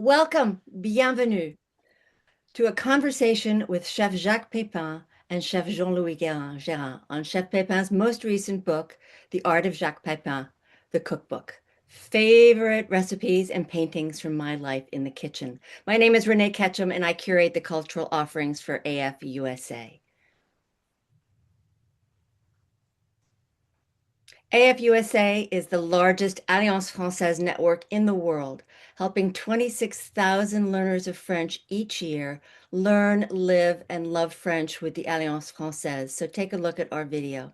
Welcome, bienvenue to a conversation with Chef Jacques Pépin and Chef Jean-Louis Gerin on Chef Pépin's most recent book, The Art of Jacques Pépin, the cookbook. Favorite recipes and paintings from my life in the kitchen. My name is Renee Ketchum and I curate the cultural offerings for AF USA. AF USA is the largest Alliance Française network in the world, helping 26,000 learners of French each year learn, live, and love French with the Alliance Française. So take a look at our video.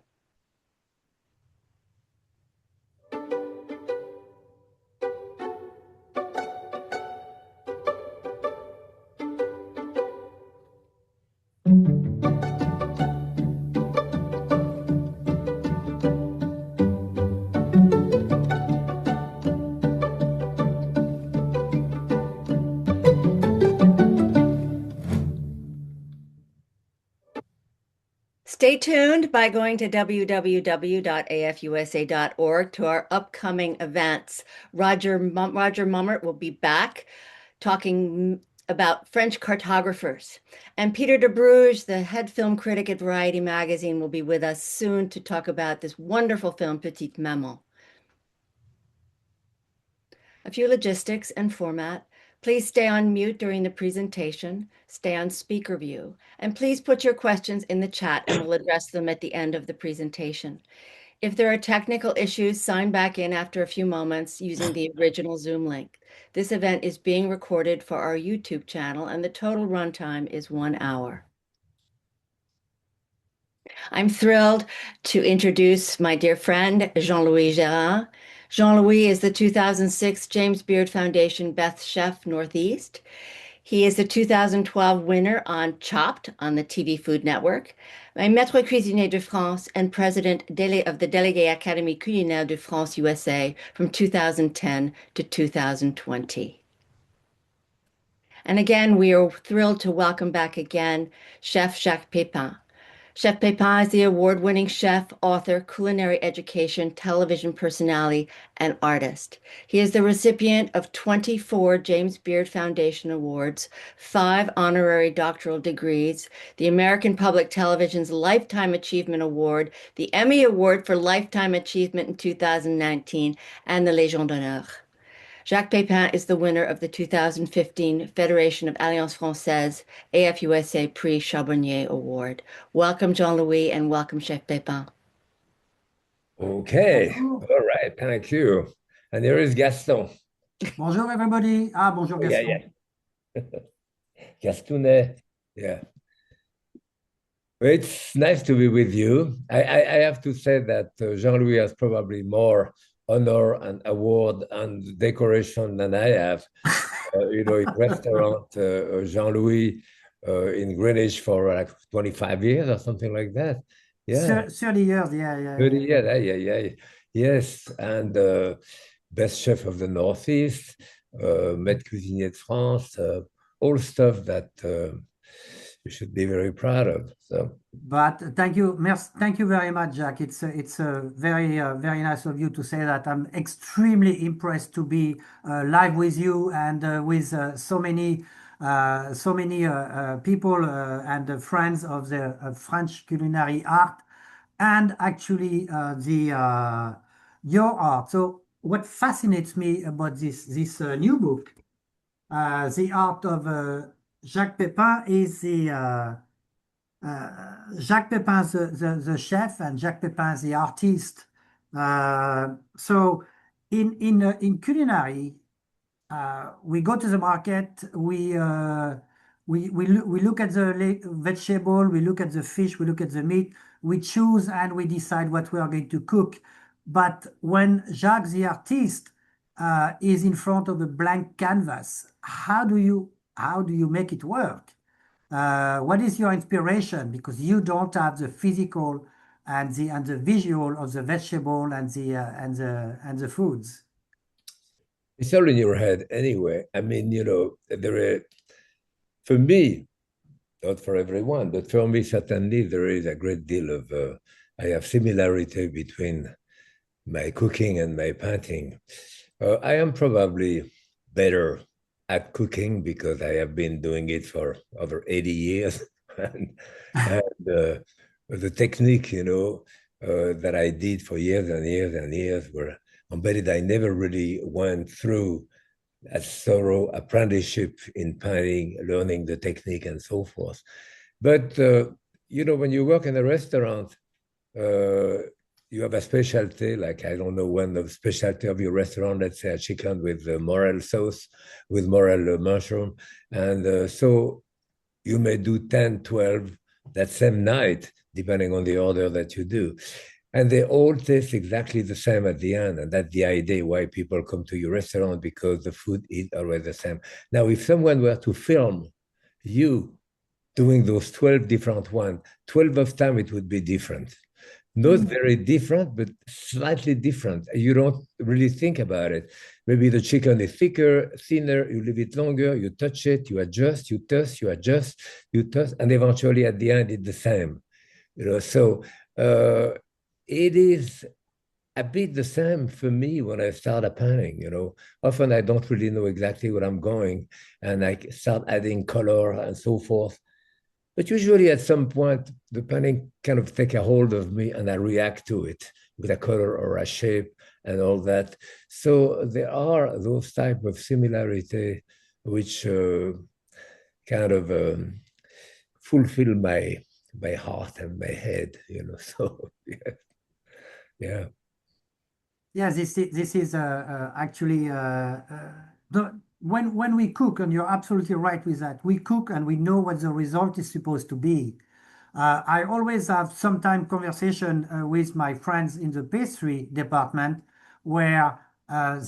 Stay tuned by going to www.afusa.org to our upcoming events. Roger Mummert will be back talking about French cartographers. And Peter de Bruges, the head film critic at Variety magazine, will be with us soon to talk about this wonderful film, Petite Maman. A few logistics and format. Please stay on mute during the presentation, stay on speaker view, and please put your questions in the chat and we'll address them at the end of the presentation. If there are technical issues, sign back in after a few moments using the original Zoom link. This event is being recorded for our YouTube channel and the total runtime is 1 hour. I'm thrilled to introduce my dear friend, Jean-Louis Gerin. Jean-Louis is the 2006 James Beard Foundation Best Chef Northeast. He is the 2012 winner on Chopped on the TV Food Network, a Maître Cuisinier de France and president of the Délégué Académie Culinaire de France USA from 2010 to 2020. And again, we are thrilled to welcome back again Chef Jacques Pépin. Chef Pépin is the award-winning chef, author, culinary education, television personality, and artist. He is the recipient of 24 James Beard Foundation Awards, 5 honorary doctoral degrees, the American Public Television's Lifetime Achievement Award, the Emmy Award for Lifetime Achievement in 2019, and the Légion d'honneur. Jacques Pépin is the winner of the 2015 Federation of Alliance Française AFUSA Prix Charbonnier Award. Welcome, Jean-Louis, and welcome, Chef Pépin. Okay, all right, thank you. And here is Gaston. Bonjour, everybody. Bonjour, Gaston. Yeah. Gastonet, yeah. Well, it's nice to be with you. I have to say that Jean-Louis has probably more honor and award and decoration than I have. In restaurant Jean-Louis in Greenwich for like 25 years or something like that. Yeah. 30 years, yeah. 30 years, yeah. Yes, and best chef of the Northeast, Maître Cuisinier de France, all stuff that you should be very proud of. So, but thank you very much, Jack. It's very very nice of you to say that. I'm extremely impressed to be live with you and with so many people and friends of the French culinary art, and actually your art. So what fascinates me about this new book, The Art of Jacques Pépin, is Jacques Pépin, the chef, and Jacques Pépin, the artist. So in culinary, we go to the market, we look at the vegetable, we look at the fish, we look at the meat, we choose and we decide what we are going to cook. But when Jacques, the artist, is in front of a blank canvas, how do you make it work? What is your inspiration? Because you don't have the physical and the visual of the vegetable and the foods. It's all in your head anyway. I mean, for me, not for everyone, but for me, certainly there is a great deal of, I have similarity between my cooking and my painting. I am probably better at cooking because I have been doing it for over 80 years. And the technique, that I did for years and years and years were embedded. I never really went through a thorough apprenticeship in painting, learning the technique and so forth. But, when you work in a restaurant, uh, you have a specialty, like I don't know when the specialty of your restaurant, let's say a chicken with morel sauce, with morel mushroom. And so you may do 10, 12 that same night, depending on the order that you do. And they all taste exactly the same at the end. And that's the idea why people come to your restaurant, because the food is always the same. Now, if someone were to film you doing those 12 different ones, 12 of time, it would be different. Not very different, but slightly different. You don't really think about it. Maybe the chicken is thicker, thinner, you leave it longer, you touch it, you adjust, you toss, you adjust, you toss, and eventually at the end, it's the same. So it is a bit the same for me when I start a painting. Often I don't really know exactly where I'm going, and I start adding color and so forth. But usually at some point, the painting kind of take a hold of me and I react to it with a color or a shape and all that. So there are those type of similarity which kind of fulfill my heart and my head. So yeah, yeah. Yeah, this is actually when we cook, and you're absolutely right with that. We cook and we know what the result is supposed to be. I always have sometime conversation with my friends in the pastry department where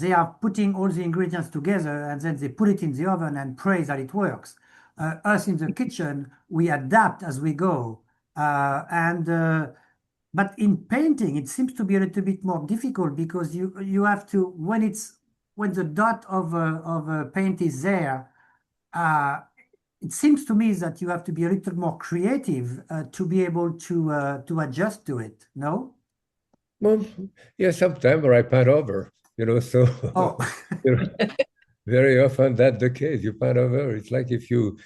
they are putting all the ingredients together and then they put it in the oven and pray that it works. Us in the kitchen, we adapt as we go. But in painting, it seems to be a little bit more difficult because you have to when the dot of a paint is there. Uh, it seems to me that you have to be a little more creative to be able to adjust to it. No? Well, yeah, sometimes I paint over, so Oh, you know, very often that's the case. You paint over. It's like if you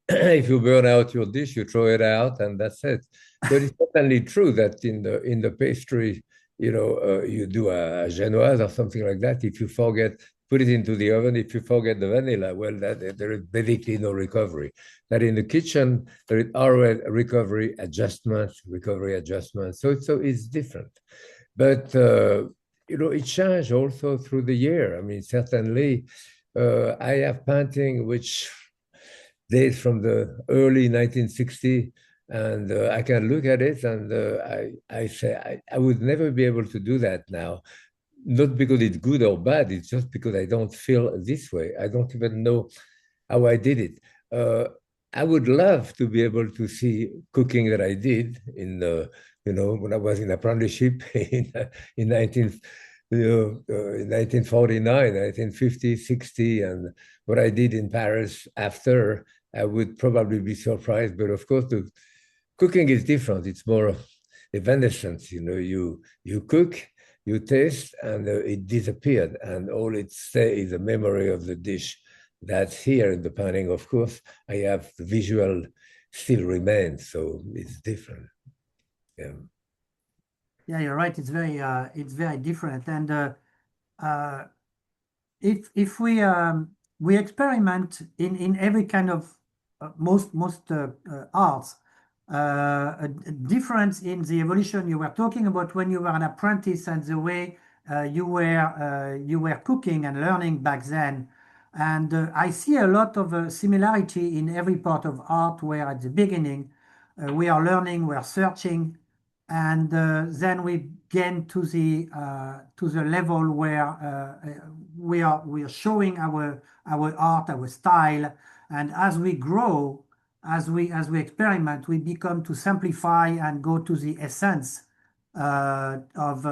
if you burn out your dish, you throw it out, and that's it. But it's certainly true that in the pastry, you do a genoise or something like that. If you forget, put it into the oven. If you forget the vanilla, well, there is basically no recovery. That in the kitchen, there is always recovery adjustments. So it's different. But it changed also through the year. I mean, certainly, I have painting which dates from the early 1960s, and I can look at it and I say I would never be able to do that now. Not because it's good or bad, it's just because I don't feel this way. I don't even know how I did it. I would love to be able to see cooking that I did when I was in apprenticeship in 1949, 1950, 60, and what I did in Paris after. I would probably be surprised, but of course, the cooking is different. It's more evanescence. You cook, you taste, and it disappeared, and all it stays is a memory of the dish. That's here in the painting, of course. I have the visual still remains, so it's different. Yeah. yeah, you're right. It's very different. And if we experiment in every kind of most arts, a difference in the evolution you were talking about when you were an apprentice and the way you were cooking and learning back then. And I see a lot of similarity in every part of art where at the beginning we are learning, we are searching, and then we gain to the level where we are showing our art, our style, and as we grow, as we experiment, we become to simplify and go to the essence of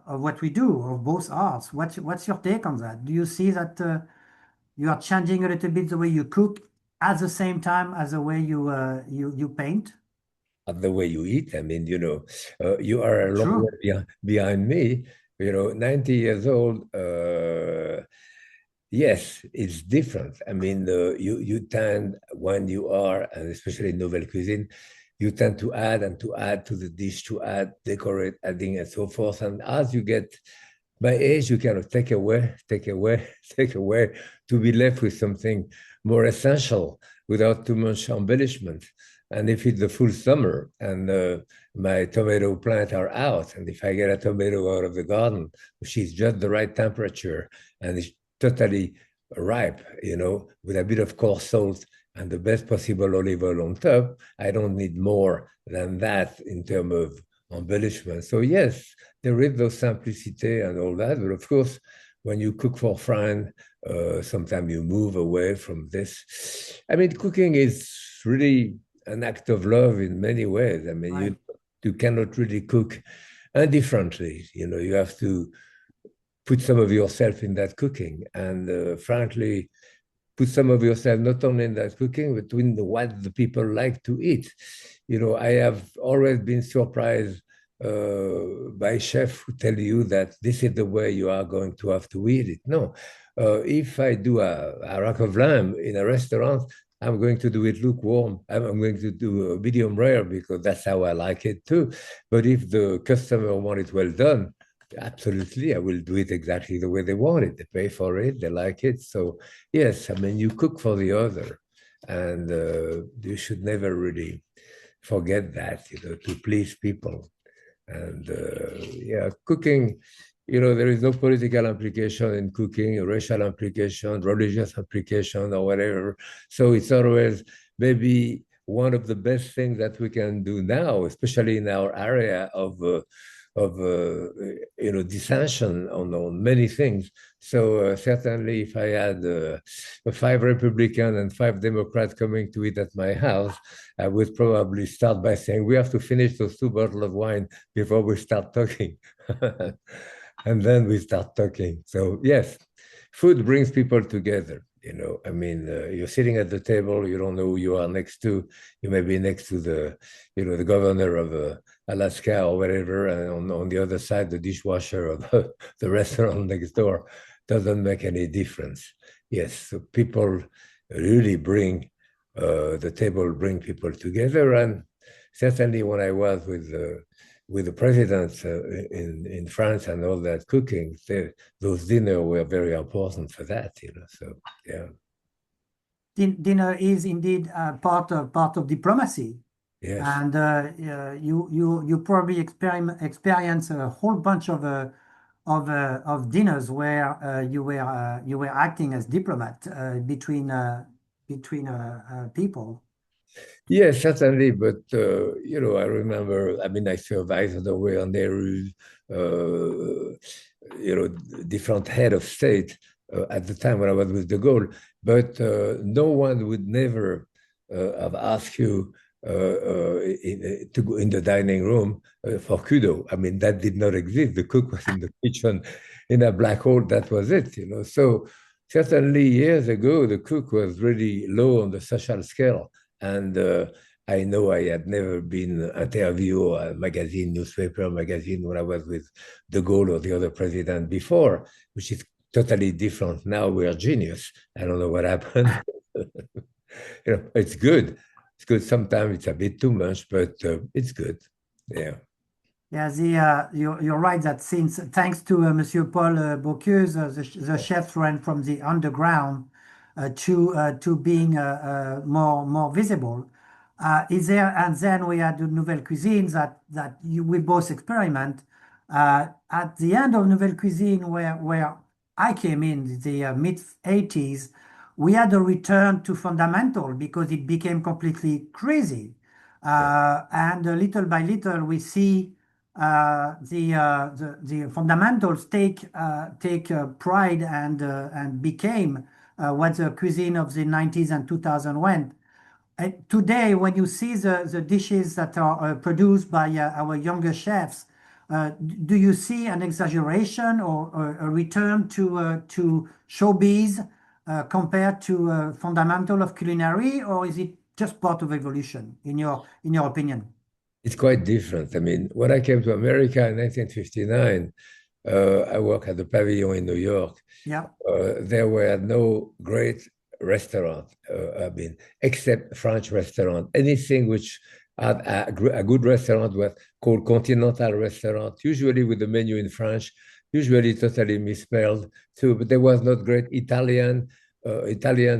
what we do, of both arts. What's your take on that? Do you see that you are changing a little bit the way you cook at the same time as the way you paint? Of the way you eat. I mean, you are a long True. way behind me. 90 years old. Yes, it's different. I mean, you tend when you are, and especially in nouvelle cuisine, you tend to add and to add to the dish, to add, decorate, adding, and so forth. And as you get by age, you kind of take away, take away, take away to be left with something more essential without too much embellishment. And if it's the full summer and my tomato plant are out, and if I get a tomato out of the garden, which is just the right temperature and it's totally ripe, with a bit of coarse salt and the best possible olive oil on top, I don't need more than that in terms of embellishment. So yes, there is those simplicity and all that, but of course, when you cook for friends, sometimes you move away from this. I mean, cooking is really an act of love in many ways. I mean, Right. you cannot really cook indifferently. You have to put some of yourself in that cooking, and frankly, put some of yourself not only in that cooking, but in what the people like to eat. I have always been surprised by chefs who tell you that this is the way you are going to have to eat it. No, if I do a rack of lamb in a restaurant, I'm going to do it lukewarm. I'm going to do a medium rare because that's how I like it too. But if the customer wants it well done, absolutely, I will do it exactly the way they want it. They pay for it, they like it. So yes, I mean, you cook for the other, and you should never really forget that, to please people. And yeah, cooking, there is no political implication in cooking, racial implication, religious implication, or whatever. So it's always maybe one of the best things that we can do now, especially in our area of dissension on many things. So certainly, if I had 5 Republicans and 5 Democrats coming to eat at my house, I would probably start by saying we have to finish those 2 bottles of wine before we start talking, and then we start talking. So yes, food brings people together. I mean, you're sitting at the table, you don't know who you are next to. You may be next to the governor of Alaska or whatever, and on the other side, the dishwasher of the restaurant next door. Doesn't make any difference. Yes, so people really bring the table, bring people together, and certainly when I was with the presidents in France and all that cooking, those dinners were very important for that. So yeah. Dinner is indeed part of diplomacy. Yes. And you probably experience a whole bunch of dinners where you were acting as diplomat between people. Yes, certainly. But I remember. I mean, I survived the way on Nehru, different head of state at the time when I was with de Gaulle. But no one would never have asked you to go in the dining room for kudo. I mean, that did not exist. The cook was in the kitchen in a black hole. That was it. So certainly years ago, the cook was really low on the social scale. And I know I had never been interviewed a magazine, newspaper, magazine when I was with de Gaulle or the other president before, which is totally different. Now we are genius. I don't know what happened. It's good. It's good. Sometimes it's a bit too much, but it's good. Yeah. Yeah, you're right that since thanks to Monsieur Paul Bocuse, the chefs went from the underground to being more visible. Is there, and then we had the Nouvelle Cuisine that we both experiment. At the end of Nouvelle Cuisine, where I came in the mid 80s, we had a return to fundamental because it became completely crazy. And little by little, we see the fundamentals take pride and became what the cuisine of the 90s and 2000 went. Today, when you see the dishes that are produced by our younger chefs, do you see an exaggeration or a return to showbiz compared to fundamental of culinary, or is it just part of evolution in your opinion? It's quite different. I mean, when I came to America in 1959, I work at the Pavilion in New York. Yeah. There were no great restaurant, except French restaurant. Anything which had a good restaurant was called continental restaurant, usually with the menu in French, usually totally misspelled. So, but there was not great Italian,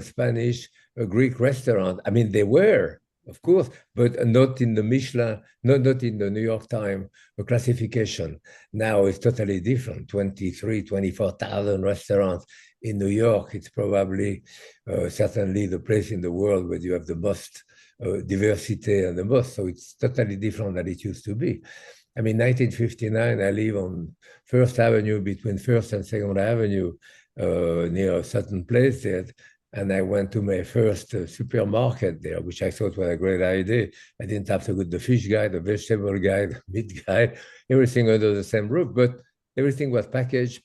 Spanish, Greek restaurant. I mean, they were, of course, but not in the Michelin, not in the New York Times classification. Now it's totally different. 24,000 restaurants in New York. It's probably certainly the place in the world where you have the most diversity and the most. So it's totally different than it used to be. I mean, 1959, I live on First Avenue between First and Second Avenue near a certain place there. And I went to my first supermarket there, which I thought was a great idea. I didn't have to go to the fish guy, the vegetable guy, the meat guy, everything under the same roof. But everything was packaged.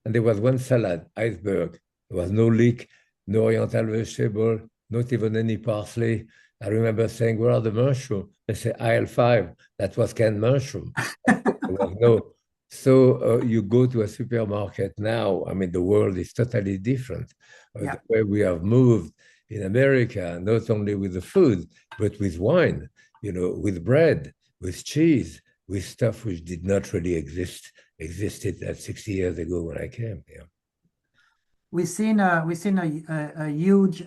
And there was one salad, iceberg. There was no leek, no oriental vegetable, not even any parsley. I remember saying, where are the mushrooms? They say, aisle 5. That was canned mushroom. There was no. So you go to a supermarket now, I mean, the world is totally different. Yeah. The way we have moved in America, not only with the food, but with wine, with bread, with cheese, with stuff which did not really existed 60 years ago when I came here. We've seen a huge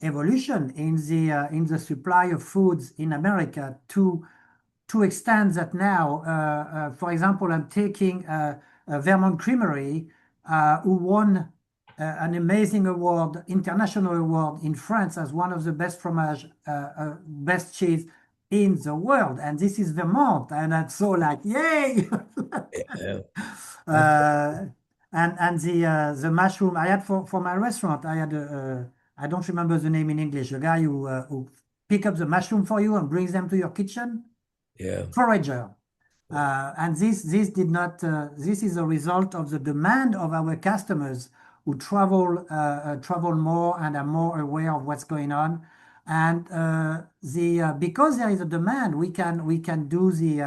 evolution in the supply of foods in America to extent that now, for example, I'm taking Vermont Creamery, who won an amazing award, international award in France as one of the best fromage, best cheese in the world. And this is Vermont. And that's so like, yay! Yeah. And the mushroom I had for my restaurant, I had I don't remember the name in English, a guy who pick up the mushroom for you and brings them to your kitchen. Yeah. Forager. And this did not, this is a result of the demand of our customers who travel more and are more aware of what's going on. And because there is a demand, we can do the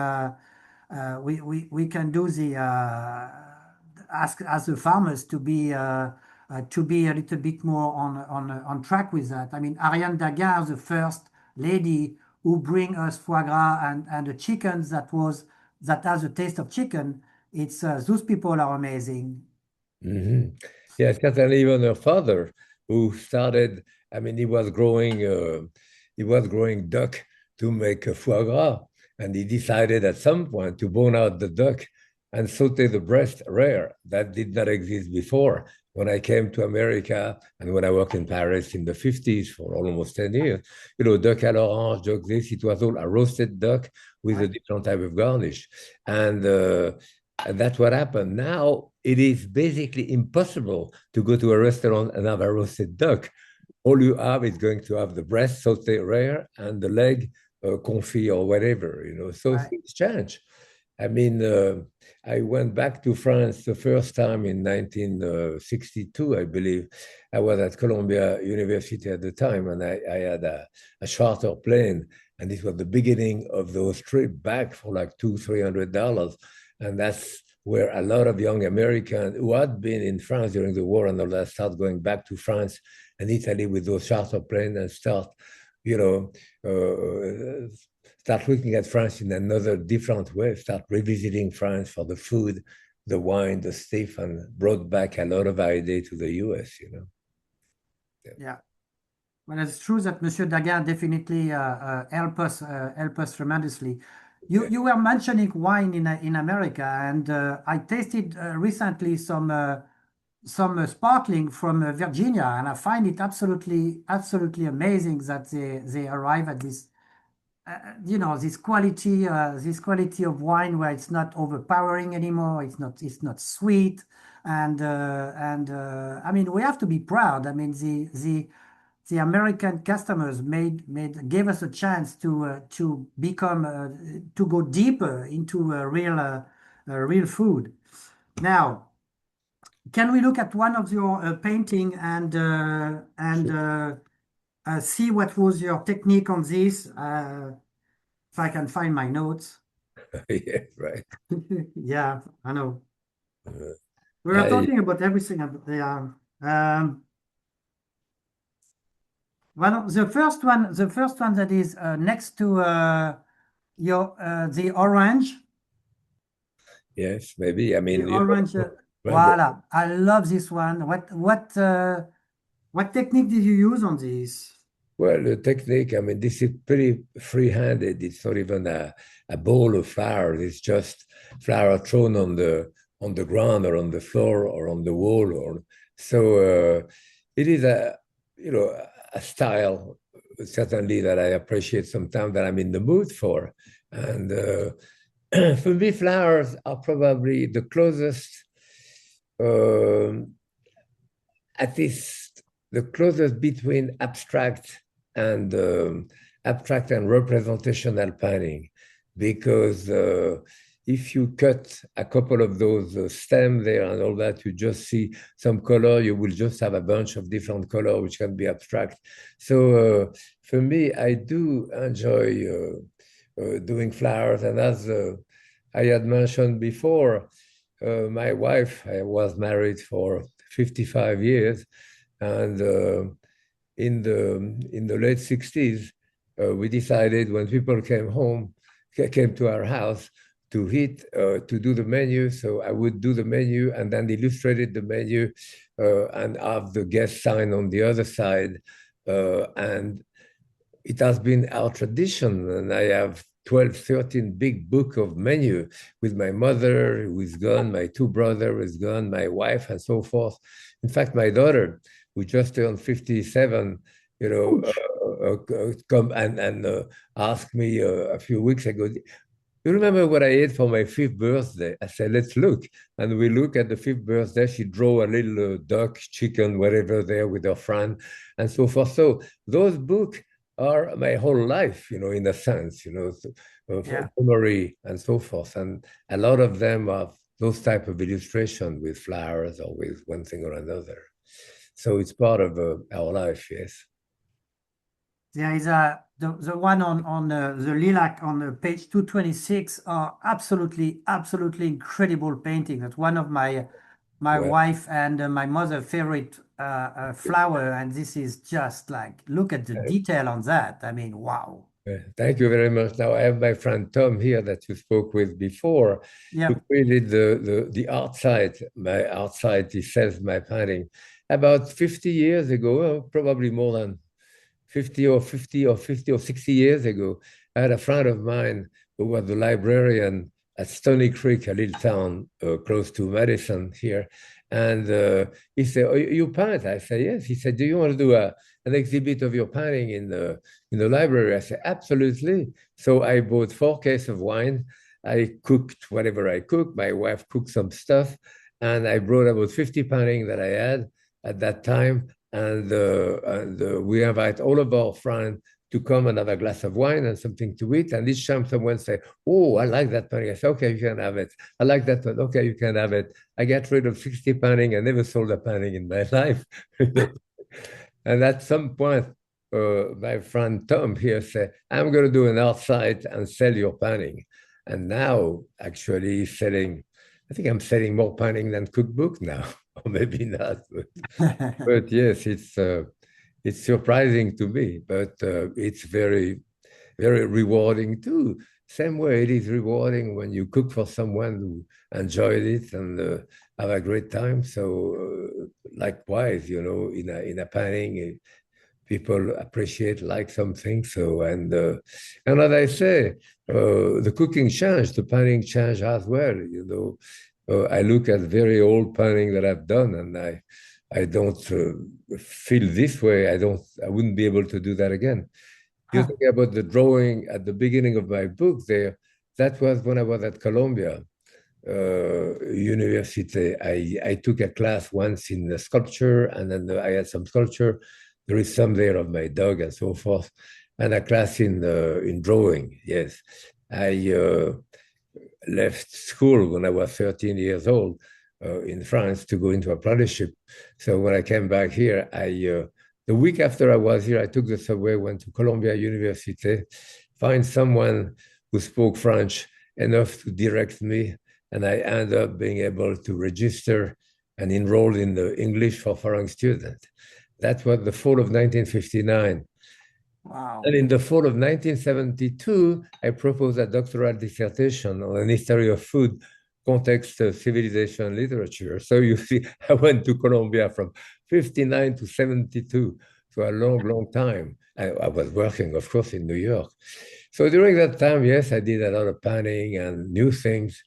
ask as the farmers to be a little bit more on track with that. I mean, Ariane Daguerre, the first lady who bring us foie gras and the chickens that has a taste of chicken. It's those people are amazing. Mm-hmm. Yeah, certainly even her father, who started. I mean, he was growing duck to make a foie gras, and he decided at some point to bone out the duck and saute the breast rare. That did not exist before. When I came to America and when I worked in Paris in the 50s for almost 10 years, duck à l'orange, duck this, it was all a roasted duck with a different type of garnish. And that's what happened. Now it is basically impossible to go to a restaurant and have a roasted duck. All you have is going to have the breast sauté rare and the leg confit or whatever, So things change. I mean, I went back to France the first time in 1962, I believe. I was at Columbia University at the time, and I had a charter plane, and it was the beginning of those trips back for like $200-300. And that's where a lot of young Americans who had been in France during the war and all that start going back to France and Italy with those charter planes and start looking at France in another different way, start revisiting France for the food, the wine, the stuff, and brought back a lot of ideas to the US, Yeah. Well, it's true that Monsieur Daguerre definitely help us tremendously. You were mentioning wine in America, and I tasted recently some sparkling from Virginia, and I find it absolutely amazing that they arrive at this this quality of wine where it's not overpowering anymore. It's not sweet, and I mean, we have to be proud. I mean, the American customers gave us a chance to become to go deeper into real food. Now, can we look at one of your painting and see what was your technique on this? If I can find my notes. Yeah, right. Yeah, I know. Uh, We were I talking about everything. Yeah. Um, well, the first one that is next to your the orange, yes, maybe. I the mean, you orange. remember. Voila, I love this one. What technique did you use on this? Well, the technique, I mean, this is pretty free-handed. It's not even a bowl of flour. It's just flour thrown on the ground or on the floor or on the wall. Or so it is a a style certainly that I appreciate sometimes that I'm in the mood for. And for me, flowers are probably the closest um, at least the closest between abstract and representational painting, because if you cut a couple of those stems there and all that, you just see some color. You will just have a bunch of different color, which can be abstract. So for me, I do enjoy doing flowers, and as I had mentioned before, my wife, I was married for 55 years, and in the late 60s, we decided when people came to our house to eat, to do the menu. So I would do the menu and then illustrated the menu and have the guest sign on the other side. And it has been our tradition, and I have 12, 13 big book of menu with my mother who is gone, my two brothers is gone, my wife, and so forth. In fact, my daughter, who just turned 57, you know, Ouch. come and asked me a few weeks ago, you remember what I ate for my fifth birthday? I said, let's look. And we look at the fifth birthday. She drew a little duck, chicken, whatever there with her friend, and so forth. So those books are my whole life, in a sense, of Yeah. memory and so forth. And a lot of them are those type of illustration with flowers or with one thing or another. So it's part of our life, yes. There is the one on the lilac on page 226 are absolutely incredible painting. That's one of my Well, wife and my mother favorite flower, and this is just like look at the detail on that. I mean, wow. Thank you very much. Now I have my friend Tom here that you spoke with before, who Yeah. created the art site. My art site, he sells my painting. About 50 years ago, probably more than 50 or 60 years ago, I had a friend of mine who was the librarian at Stony Creek, a little town close to Madison here. And he said, oh, you paint? I said, yes. He said, do you want to do an exhibit of your painting in the library? I said, absolutely. So I bought 4 cases of wine. I cooked whatever I cooked. My wife cooked some stuff. And I brought about 50 paintings that I had at that time. And we invite all of our friends to come and have a glass of wine and something to eat. And each time someone say, oh, I like that painting. I say, okay, you can have it. I like that one. Okay, you can have it. I get rid of 60 painting. I never sold a painting in my life. And at some point, my friend Tom here said, I'm going to do an art site and sell your painting. And now, actually, he's selling, I think I'm selling more painting than cookbook now, or maybe not. But yes, it's surprising to me, but it's very, very rewarding too. Same way it is rewarding when you cook for someone who enjoyed it and have a great time. So likewise, in a painting, people appreciate, like something. So and as I say, the cooking changed, the painting changed as well. I look at very old painting that I've done, and I don't feel this way. I wouldn't be able to do that again. You're talking about the drawing at the beginning of my book there. That was when I was at Columbia University. I took a class once in the sculpture, and then I had some sculpture. There is some there of my dog and so forth, and a class in drawing. Yes, I left school when I was 13 years old in France to go into apprenticeship. So when I came back here, the week after I was here, I took the subway, went to Columbia University, find someone who spoke French, enough to direct me, and I end up being able to register and enroll in the English for foreign students. That was the fall of 1959. Wow. And in the fall of 1972, I proposed a doctoral dissertation on an history of food, context of civilization literature. So you see, I went to Colombia from 59 to 72, so a long, long time. I was working, of course, in New York. So during that time, yes, I did a lot of planning and new things.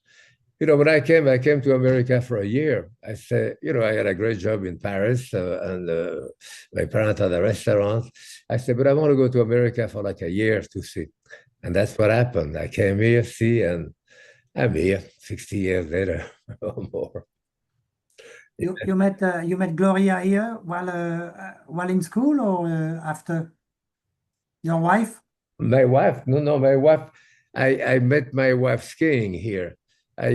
When I came to America for a year. I said, I had a great job in Paris, and my parents had a restaurant. I said, but I want to go to America for like a year to see. And that's what happened. I came here, see, and I'm here 60 years later or more. You met Gloria here while in school or after your wife? My wife, no, my wife, I met my wife skiing here. I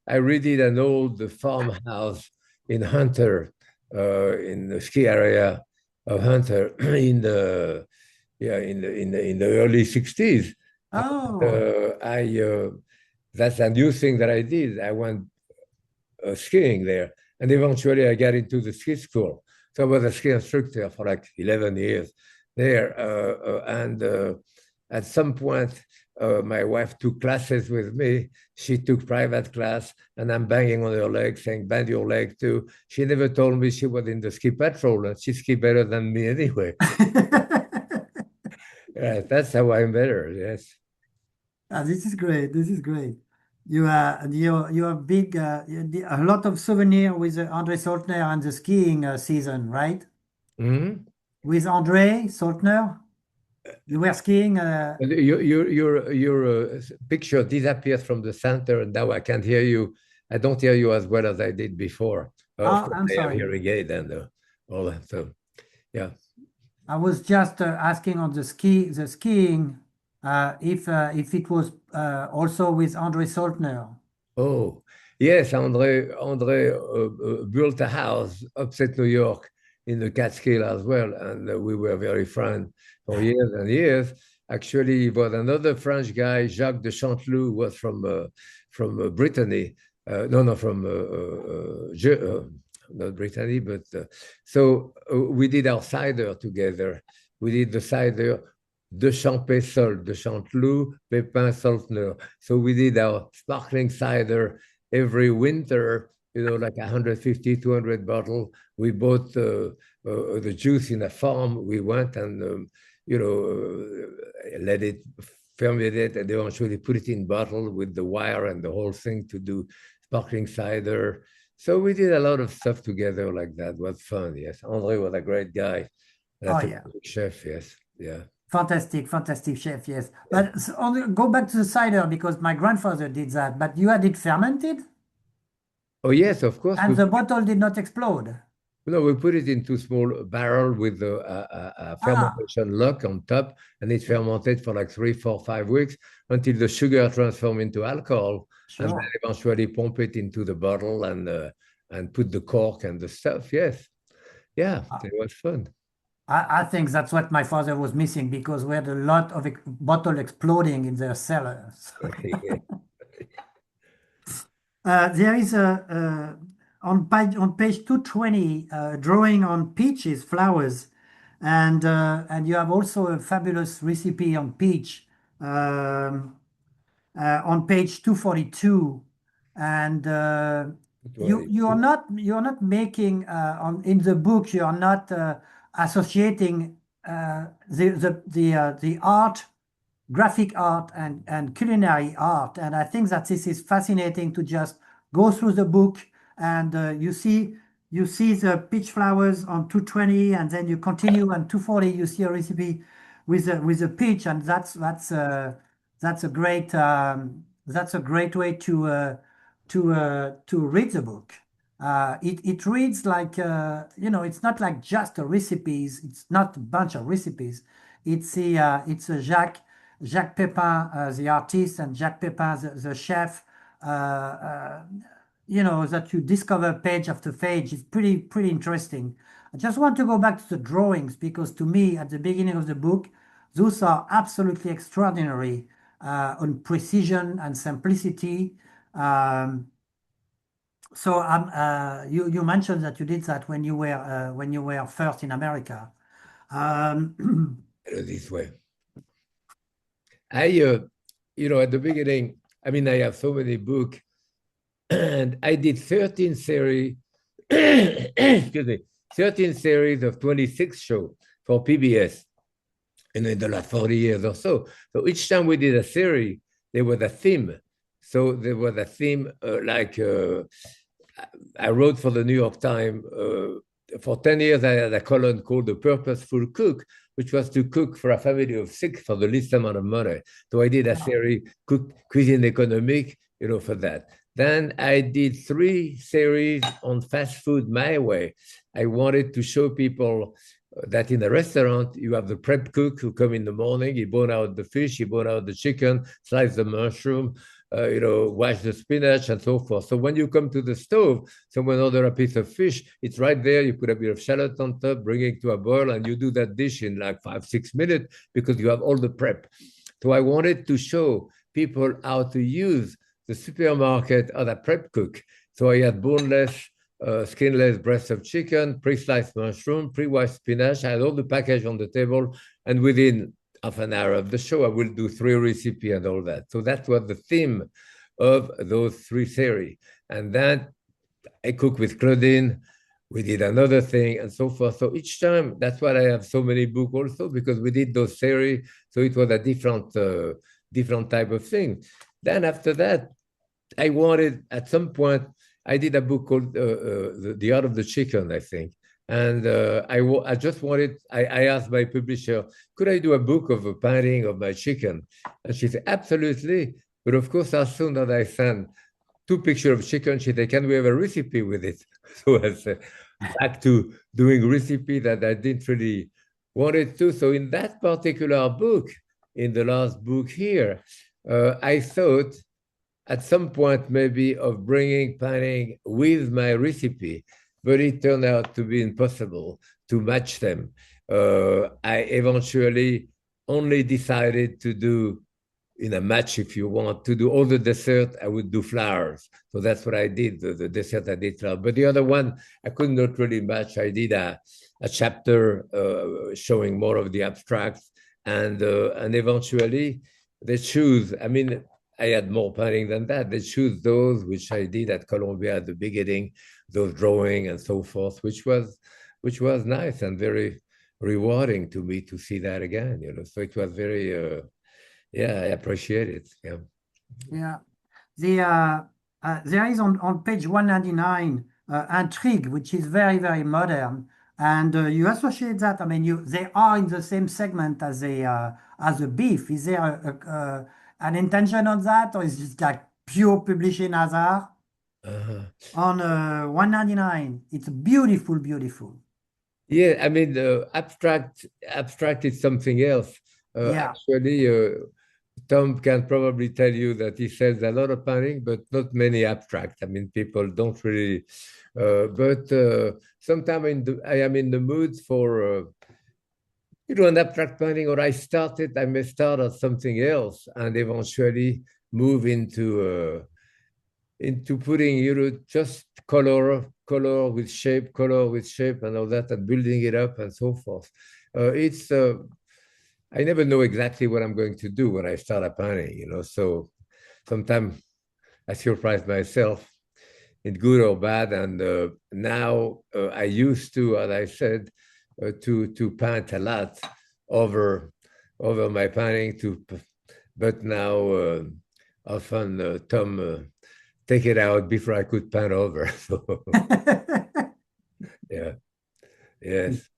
redid an old farmhouse in Hunter, in the ski area of Hunter in the early 60s. Oh. That's a new thing that I did. I went skiing there, and eventually I got into the ski school. So I was a ski instructor for like 11 years there, and at some point, my wife took classes with me. She took private class, and I'm banging on her leg, saying, "Bend your leg too." She never told me she was in the ski patrol, and she ski better than me anyway. Right, that's how I'm better. Yes. This is great. This is great. You're big. A lot of souvenir with Andre Soltner and the skiing season, right? Mm-hmm. With Andre Soltner, you were skiing. Your picture disappears from the center, and now I can't hear you. I don't hear you as well as I did before. Of Oh, course, I'm I have sorry. hearing aid and all that. So, yeah. I was just asking on the skiing, if it was also with Andre Soltner. Oh, yes, Andre built a house upstate New York in the Catskill as well, and we were very friends for years and years. Actually, he was another French guy, Jacques de Chanteloup, was from Brittany. No, from not Brittany, but we did our cider together. We did the cider de Champé Sol, de Chanteloup, Pépin, Soltner. So we did our sparkling cider every winter, like 150, 200 bottles. We bought the juice in a farm. We went and, let it ferment and eventually put it in bottle with the wire and the whole thing to do sparkling cider. So we did a lot of stuff together like that. It was fun, yes. Andre was a great guy. Oh, That's a yeah. chef, yes. Yeah. Fantastic, fantastic chef, yes. But go back to the cider because my grandfather did that. But you had it fermented Oh, yes, of course. and the bottle did not explode. No, we put it into small barrel with a Ah, fermentation lock on top, and it fermented for like 3, 4, 5 weeks until the sugar transformed into alcohol, and then sure. eventually pump it into the bottle and put the cork and the stuff. Yes, yeah, Ah, it was fun. I think that's what my father was missing because we had a lot of bottle exploding in their cellars. There is on page 220 drawing on peaches flowers, and you have also a fabulous recipe on peach on page 242, and you're not making in the book you are not associating the art, graphic art and culinary art. And I think that this is fascinating to just go through the book and you see the peach flowers on 220 and then you continue on 240 you see a recipe with a peach, and that's a great way to read the book. It reads like it's not like just a recipes. It's not a bunch of recipes. It's a Jacques Pépin, the artist, and Jacques Pépin, the chef. That you discover page after page is pretty interesting. I just want to go back to the drawings because to me, at the beginning of the book, those are absolutely extraordinary. on precision and simplicity. So you mentioned that you did that when you were first in America. This way. At the beginning, I mean, I have so many books, and I did 13 series, excuse me, 13 series of 26 shows for PBS in the last 40 years or so. So each time we did a series, there was a theme. So there was a theme I wrote for the New York Times. For 10 years, I had a column called The Purposeful Cook, which was to cook for a family of 6 for the least amount of money. So I did a series, Cuisine Économique, for that. Then I did 3 series on fast food my way. I wanted to show people that in a restaurant, you have the prep cook who come in the morning, he bone out the fish, he bone out the chicken, slice the mushroom, wash the spinach and so forth. So when you come to the stove, someone order a piece of fish, it's right there. You put a bit of shallot on top, bring it to a boil, and you do that dish in like 5-6 minutes because you have all the prep. So I wanted to show people how to use the supermarket as a prep cook. So I had boneless, skinless breast of chicken, pre-sliced mushroom, pre-washed spinach. I had all the package on the table, and within half an hour of the show, I will do 3 recipes and all that. So that was the theme of those 3 series. And then I cook with Claudine. We did another thing and so forth. So each time, that's why I have so many books also, because we did those series. So it was a different type of thing. Then after that, I wanted, at some point, I did a book called The Art of the Chicken, I think. And I just wanted, I asked my publisher, could I do a book of a painting of my chicken? And she said, absolutely. But of course, as soon as I sent 2 pictures of chicken, she said, can we have a recipe with it? So I said, back to doing recipe that I didn't really wanted to. So in that particular book, in the last book here, I thought at some point maybe of bringing painting with my recipe, but it turned out to be impossible to match them. I eventually only decided to do, in a match, if you want, to do all the dessert, I would do flowers. So that's what I did, the dessert I did flowers. But the other one, I could not really match. I did a chapter showing more of the abstracts, and eventually they choose, I mean, I had more painting than that. They choose those which I did at Columbia at the beginning, those drawing and so forth, which was nice and very rewarding to me to see that again. So it was very, yeah, I appreciate it. Yeah. Yeah. There is on page 199 intrigue, which is very, very modern, and you associate that. I mean, they are in the same segment as a beef. Is there an intention on that, or is it like pure publishing hazard? On 199, it's beautiful, beautiful. Yeah, I mean, abstract is something else. Yeah. Actually, Tom can probably tell you that he sells a lot of painting, but not many abstract. I mean, people don't really. But sometimes I am in the mood for an abstract painting, or I may start at something else and eventually move into putting, just color with shape, and all that, and building it up and so forth. I never know exactly what I'm going to do when I start a painting, so sometimes I surprise myself in good or bad. And now I used to, as I said, to paint a lot over my painting, but now often Tom take it out before I could paint over. So yeah, yes.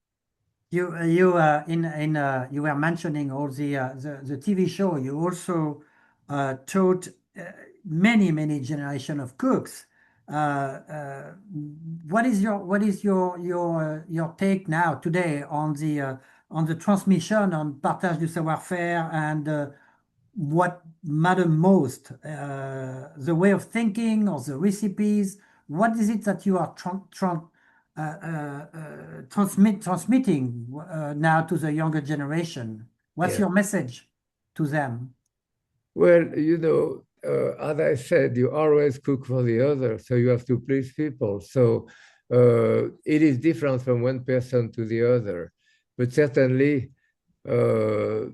You were mentioning all the TV show. You also taught many generation of cooks. What is your take now today on the transmission, on partage du savoir-faire, and what matter most, the way of thinking or the recipes? What is it that you are transmitting now to the younger generation? What's your message to them? Well, as I said, you always cook for the other, so you have to please people. So it is different from one person to the other. But certainly, uh,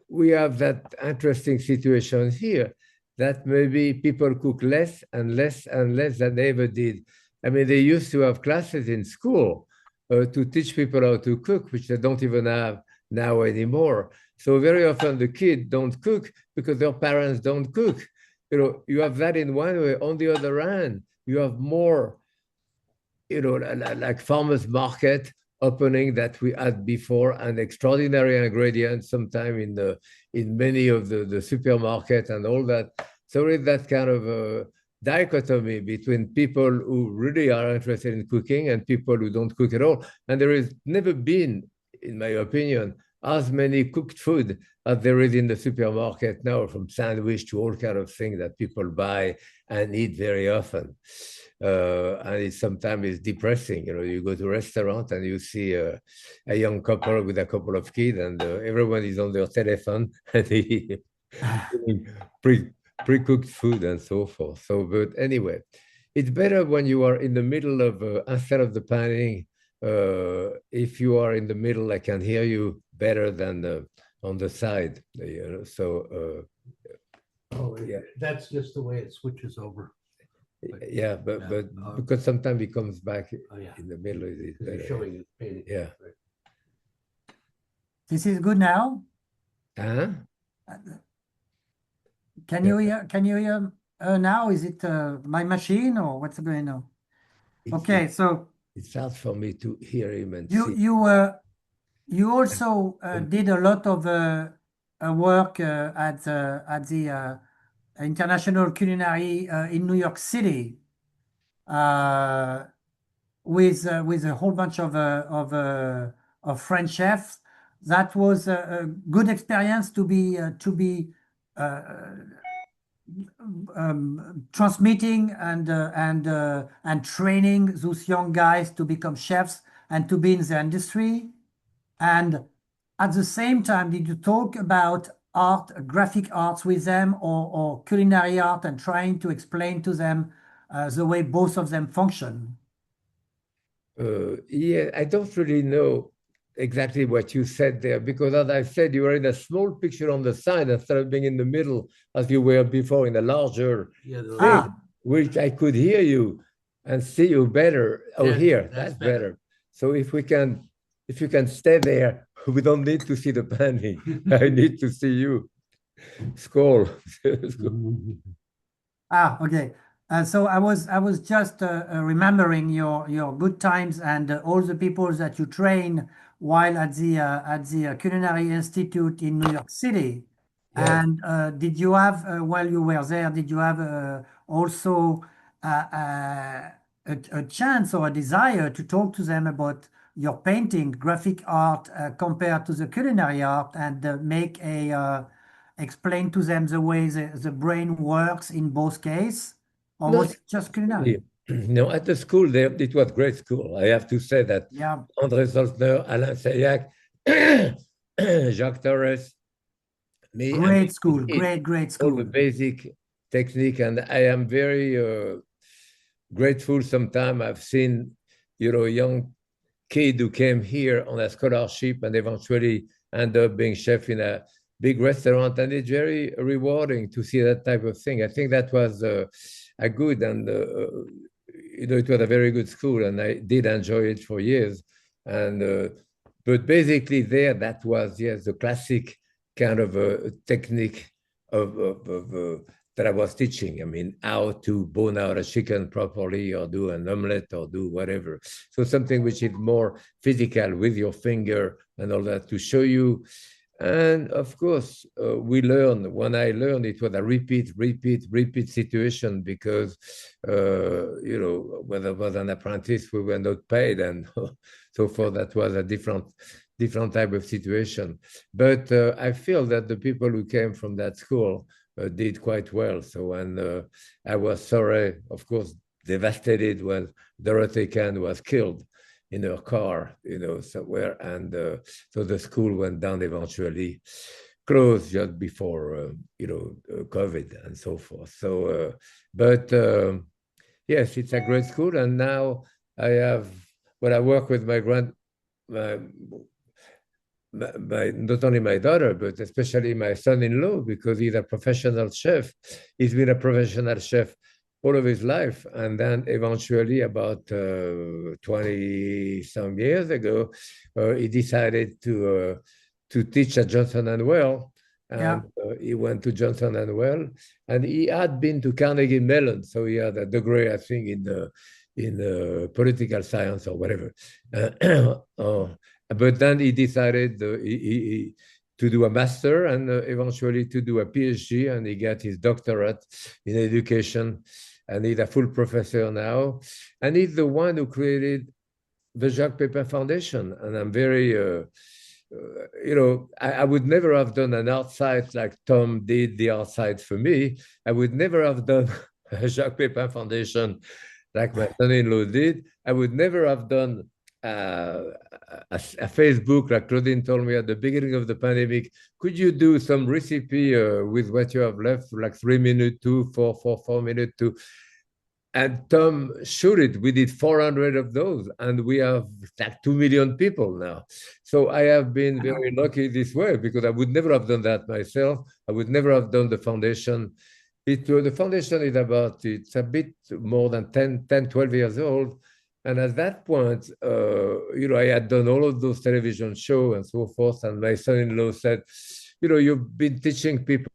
we have that interesting situation here that maybe people cook less and less and less than they ever did. I mean, they used to have classes in school to teach people how to cook, which they don't even have now anymore. So very often the kids don't cook because their parents don't cook. You have that in one way. On the other hand, you have more, like farmers market opening that we had before, and extraordinary ingredients sometime in many of the supermarket and all that. So it's that kind of a dichotomy between people who really are interested in cooking and people who don't cook at all. And there has never been, in my opinion, as many cooked food as there is in the supermarket now, from sandwich to all kind of things that people buy and eat very often. And it sometimes is depressing. You go to a restaurant and you see a young couple with a couple of kids, and everyone is on their telephone and eating pre-cooked food and so forth. So, but anyway, it's better when you are in the middle of, instead of the panning, if you are in the middle, I can hear you better than on the side. So, Oh, yeah, that's just the way it switches over. yeah, but because sometimes he comes back yeah, in the middle. It's because he's better. showing his painting. Yeah. Right. This is good now. Huh? Can you hear? Can you hear now? Is it my machine or what's going on? Okay, so It's hard for me to hear him and you see. you also did a lot of work at the International Culinary in New York City with a whole bunch of French chefs. That was a good experience to be uh, transmitting and training those young guys to become chefs and to be in the industry. And at the same time, did you talk about art, graphic arts with them, or culinary art, and trying to explain to them the way both of them function? Yeah, I don't really know exactly what you said there, because as I said, you were in a small picture on the side instead of being in the middle as you were before in a larger thing, which I could hear you and see you better. Oh, here, that's better. So if you can stay there, we don't need to see the painting. I need to see you. Skål. Okay. So I was just remembering your good times and all the people that you train while at the Culinary Institute in New York City. Yes. And did you have while you were there, did you have also a chance or a desire to talk to them about your painting, graphic art compared to the culinary art, and make a explain to them the way the brain works in both cases, or No, was it just culinary? no, at the school there, it was great school. I have to say that. Yeah, André Soltner, Alain Seillac, Jacques Torres, me, and great school, we did great all the school. basic technique. And I am very grateful. Sometimes I've seen, young kid who came here on a scholarship and eventually end up being chef in a big restaurant, and it's very rewarding to see that type of thing. I think that was a good and it was a very good school, and I did enjoy it for years. And but basically, there that was, yes, the classic kind of technique of that I was teaching. I mean, how to bone out a chicken properly, or do an omelette, or do whatever. So something which is more physical with your finger and all that to show you. And of course, we learned. When I learned, it was a repeat situation, because, when I was an apprentice, we were not paid, and so forth. That was a different type of situation. But I feel that the people who came from that school did quite well. So when I was sorry, of course, devastated when Dorothy Kahn was killed in her car, somewhere. And so the school went down eventually. closed just before COVID and so forth. So, but yes, it's a great school, and now I have when I work with my, not only my daughter, but especially my son-in-law, because he's a professional chef. He's been a professional chef all of his life. And then eventually, about 20 some years ago, he decided to teach at Johnson and Well. Yeah. And he went to Johnson and Well, and he had been to Carnegie Mellon, so he had a degree, I think, in political science or whatever. But then he decided to do a master and eventually to do a PhD, and he got his doctorate in education, and he's a full professor now. And he's the one who created the Jacques Pépin Foundation. And I'm very, I would never have done an art site like Tom did the art site for me. I would never have done a Jacques Pépin Foundation like my son-in-law did. I would never have done a Facebook, like Claudine told me at the beginning of the pandemic. Could you do some recipe with what you have left, like 3 minutes, 4 minutes, 2? And Tom showed it. We did 400 of those, and we have like 2 million people now. So I have been very lucky this way, because I would never have done that myself. I would never have done the foundation. The foundation is it's a bit more than 12 years old. And at that point, I had done all of those television shows and so forth. And my son-in-law said, you've been teaching people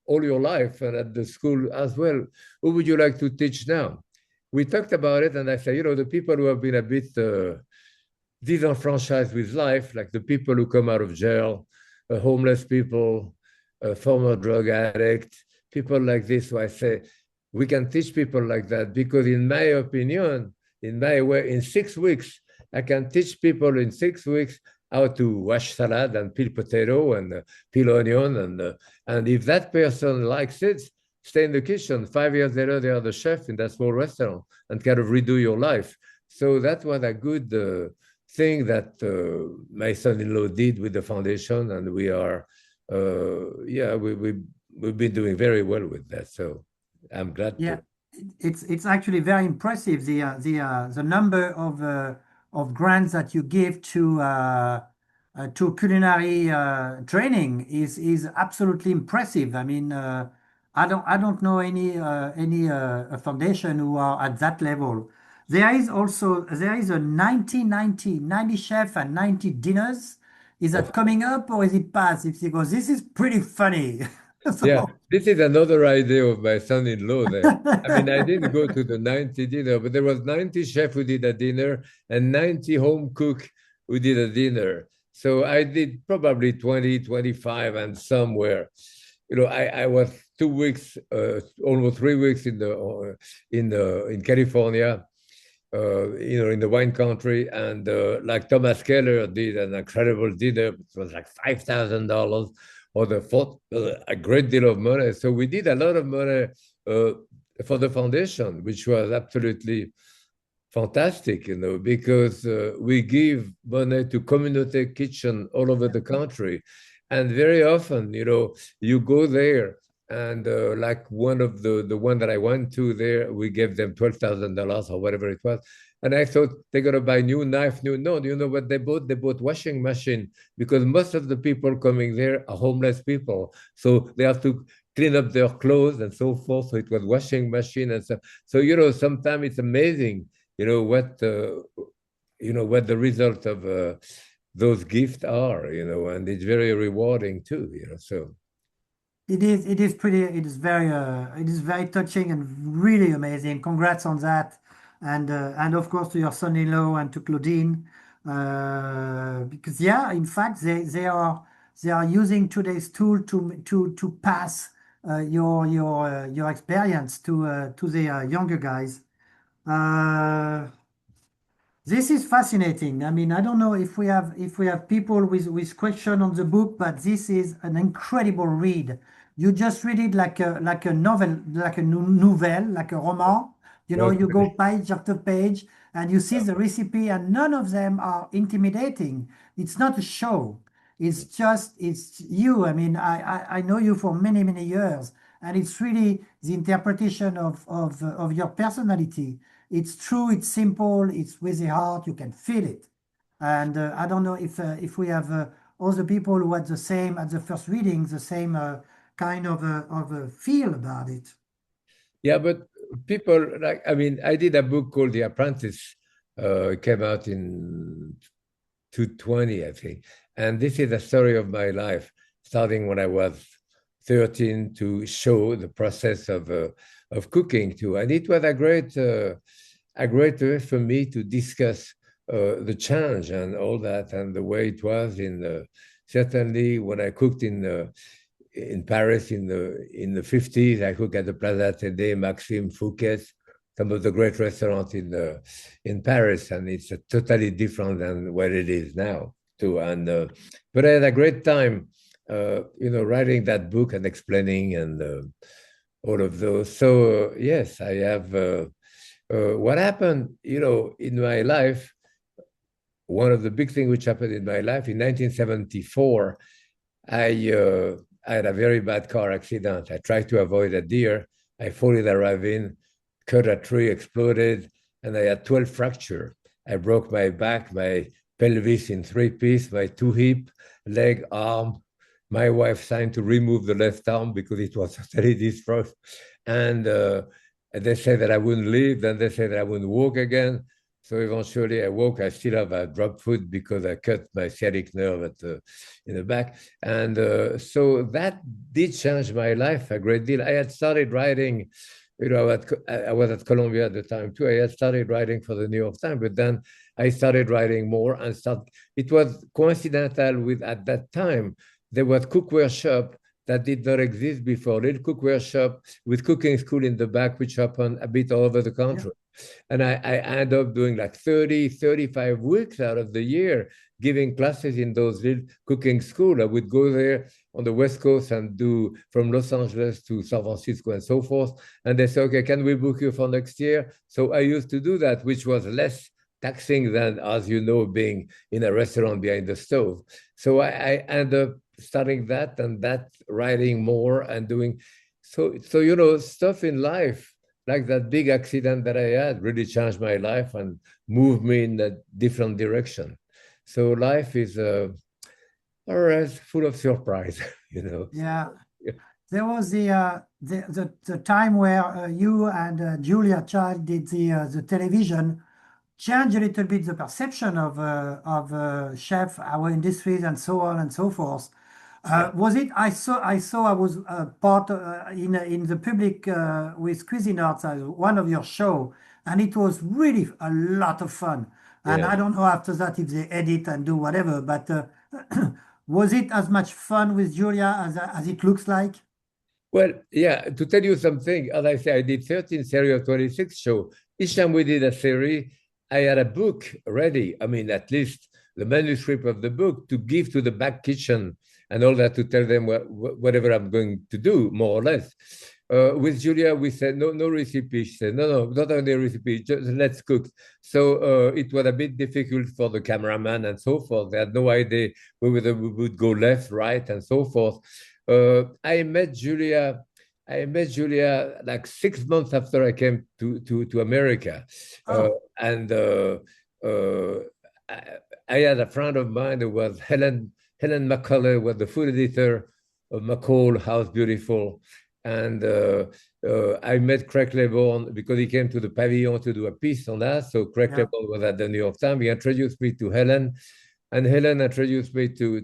all your life and at the school as well. Who would you like to teach now? We talked about it, and I said, the people who have been a bit disenfranchised with life, like the people who come out of jail, homeless people, former drug addicts, people like this. So I say, we can teach people like that, because in my opinion, in my way, in 6 weeks, I can teach people in 6 weeks how to wash salad and peel potato and peel onion. And if that person likes it, stay in the kitchen. 5 years later, they are the chef in that small restaurant and kind of redo your life. So that was a good thing that my son-in-law did with the foundation. And we are, we've been doing very well with that. So I'm glad to. It's actually very impressive, the number of grants that you give to culinary training is absolutely impressive. I mean, I don't know any foundation who are at that level. There is a 90 chef and 90 dinners. Is that coming up, or is it past? Because this is pretty funny. Yeah, this is another idea of my son-in-law there. I mean, I didn't go to the 90 dinner, but there was 90 chefs who did a dinner and 90 home cook who did a dinner. So I did probably 20, 25, and somewhere. I was 2 weeks, almost 3 weeks in California, in the wine country, and like Thomas Keller did an incredible dinner. It was like $5,000. Or a great deal of money. So we did a lot of money for the foundation, which was absolutely fantastic, because we give money to community kitchen all over the country. And very often, you go there, and like one that I went to there, we gave them $12,000 or whatever it was. And I thought they're going to buy new knife, no, you know what they bought? They bought washing machine, because most of the people coming there are homeless people. So they have to clean up their clothes and so forth. So it was washing machine and stuff. So, sometimes it's amazing, what the result of those gifts are, and it's very rewarding too, so. It is very touching and really amazing. Congrats on that. And of course to your son-in-law and to Claudine, because in fact they are using today's tool to pass your experience to the younger guys. This is fascinating. I mean, I don't know if we have people with question on the book, but this is an incredible read. You just read it like a novel, like a nouvelle, like a roman. You go page after page and you see the recipe, and none of them are intimidating. It's not a show. It's you. I mean, I know you for many, many years, and it's really the interpretation of your personality. It's true, it's simple, it's with the heart, you can feel it. And I don't know if we have other people who had the same at the first reading, the same kind of a feel about it. Yeah, but people like, I mean, I did a book called The Apprentice. It came out in 220, I think. And this is the story of my life, starting when I was 13 to show the process of cooking too. And it was a great way for me to discuss the challenge and all that and the way it was certainly when I cooked in Paris in the 50s. I cooked at the Plaza Athénée, Maxime, Fouquet's, some of the great restaurants in Paris, and it's totally different than what it is now too. And but I had a great time, writing that book and explaining and all of those. So yes, I have. What happened, in my life? One of the big things which happened in my life in 1974, I had a very bad car accident. I tried to avoid a deer. I fall in a ravine, cut a tree, exploded, and I had 12 fractures. I broke my back, my pelvis in 3 pieces, my 2 hip, leg, arm. My wife signed to remove the left arm because it was totally destroyed. And they said that I wouldn't live. Then they said that I wouldn't walk again. So eventually I woke. I still have a drop foot because I cut my sciatic nerve in the back. And so that did change my life a great deal. I had started writing, I was at Columbia at the time too. I had started writing for the New York Times, but then I started writing more and it was coincidental with, at that time, there was cookware shop that did not exist before, little cookware shop with cooking school in the back, which happened a bit all over the country. Yeah. And I ended up doing like 30, 35 weeks out of the year, giving classes in those little cooking schools. I would go there on the West Coast and do from Los Angeles to San Francisco and so forth. And they say, okay, can we book you for next year? So I used to do that, which was less taxing than, as you know, being in a restaurant behind the stove. So I ended up starting that and that, writing more and doing so stuff in life like that big accident that I had really changed my life and moved me in a different direction. So life is full of surprise, Yeah. There was the time where you and Julia Child did the television, change a little bit the perception of chef, our industries, and so on and so forth. Was it? I saw. I was part in the public with Cuisine Arts, one of your show, and it was really a lot of fun. And I don't know after that if they edit and do whatever, but was it as much fun with Julia as it looks like? Well, yeah. To tell you something, as I say, I did 13 series of 26 shows. Each time we did a series, I had a book ready. I mean, at least the manuscript of the book to give to the back kitchen and all that, to tell them whatever I'm going to do, more or less. With Julia, we said, no recipe. She said, no, not only recipe, just let's cook. So it was a bit difficult for the cameraman and so forth. They had no idea whether we would go left, right, and so forth. I met Julia like 6 months after I came to America. And I had a friend of mine who was Helen McCullough, was the food editor of McCall, House Beautiful. And I met Craig Claiborne because he came to the Pavilion to do a piece on that. So Craig Claiborne was at the New York Times. He introduced me to Helen, and Helen introduced me to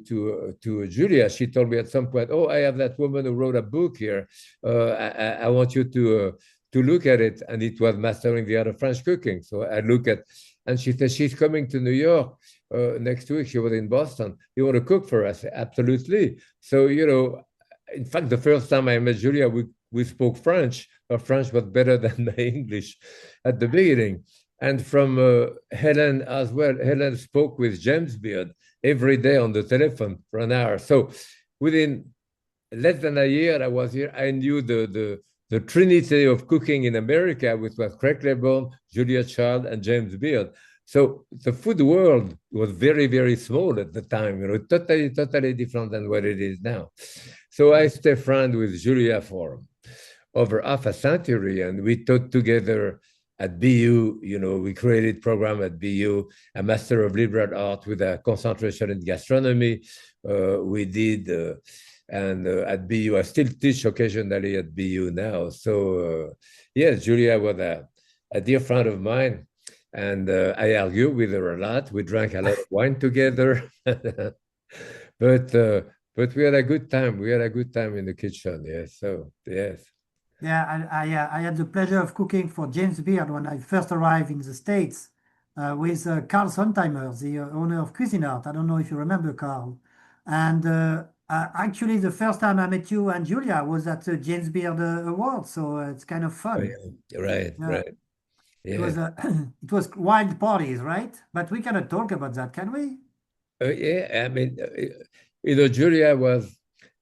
Julia. She told me at some point, "Oh, I have that woman who wrote a book here. I want you to look at it." And it was Mastering the Art of French Cooking. So I look at, and she said she's coming to New York next week. She was in Boston. You want to cook for us? Absolutely. So in fact, the first time I met Julia, we spoke French. Her French was better than my English at the beginning. And from Helen as well. Helen spoke with James Beard every day on the telephone for an hour. So within less than a year I was here, I knew the trinity of cooking in America, which was Craig Claiborne, Julia Child, and James Beard. So the food world was very, very small at the time, totally, totally different than what it is now. So I stayed friend with Julia for over half a century, and we taught together at BU. We created program at BU, a Master of Liberal Art with a concentration in gastronomy. We did, and at BU, I still teach occasionally at BU now. So yes, Julia was a dear friend of mine, and I argue with her a lot. We drank a lot of wine together, but we had a good time. We had a good time in the kitchen. Yes, so yes. Yeah, I had the pleasure of cooking for James Beard when I first arrived in the States with Carl Sontheimer, the owner of Cuisinart. I don't know if you remember Carl. And actually, the first time I met you and Julia was at the James Beard Award, so it's kind of Oh, fun. yeah. Right, Yeah, right. it Yeah. was it was wild parties, right? But we cannot talk about that, can we? Yeah, I mean, Julia was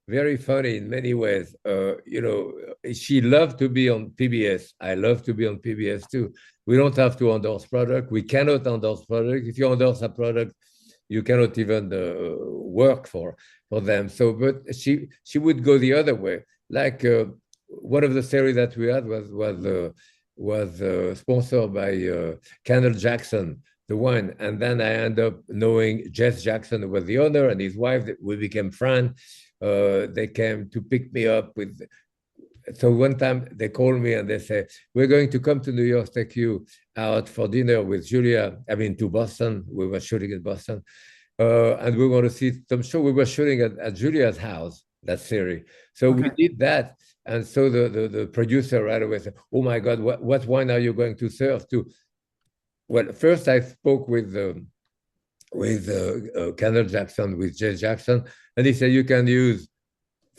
very funny in many ways. She loved to be on PBS. I love to be on PBS too. We don't have to endorse product. We cannot endorse product. If you endorse a product, you cannot even work for them. So, but she would go the other way. Like one of the series that we had was sponsored by Kendall Jackson, the wine. And then I end up knowing Jess Jackson, who was the owner, and his wife. We became friends. They came to pick me up with. So one time they called me and they say, "We're going to come to New York, take you out for dinner with Julia. I mean, to Boston. We were shooting in Boston, and we want to see some show. We were shooting at Julia's house, that series. So we Okay. did that. And so the producer right away said, "Oh my God, what wine are you going to serve to?" Well, first I spoke with Kendall Jackson, with Jay Jackson, and he said you can use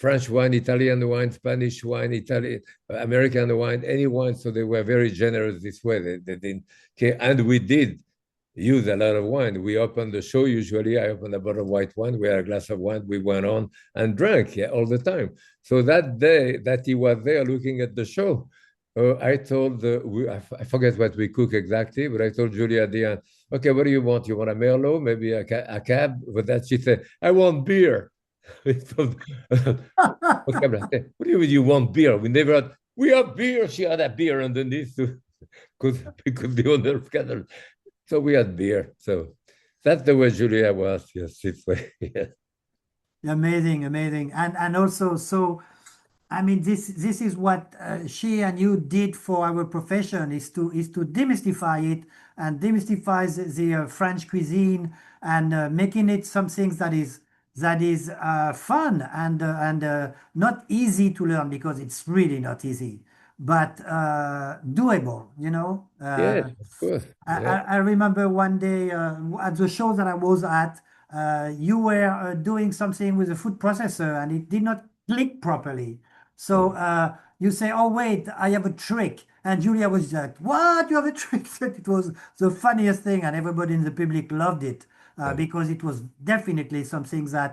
French wine, Italian wine, Spanish wine, Italian, American wine, any wine. So they were very generous this way. They didn't care, and we did use a lot of wine. We opened the show. Usually, I opened a bottle of white wine. We had a glass of wine. We went on and drank, yeah, all the time. So that day that he was there looking at the show, I told I forget what we cook exactly, but I told Julia at the end, "Okay, what do you want? You want a Merlot, maybe a cab?" With that, she said, "I want beer." Okay, what do you mean you want beer? We never had. We have beer. She had a beer underneath because the owner scattered. So we had beer. So that's the way Julia was. Yes, this way. Yes. Amazing, amazing. And also, so I mean, this is what she and you did for our profession is to demystify it and demystify the French cuisine and making it something that is fun and not easy to learn because it's really not easy, but doable. Yes, of course. Yeah. I remember one day at the show that I was at, you were doing something with a food processor and it did not click properly. So you say, "Oh wait, I have a trick," and Julia was like, "What? You have a trick?" It was the funniest thing, and everybody in the public loved it because it was definitely something that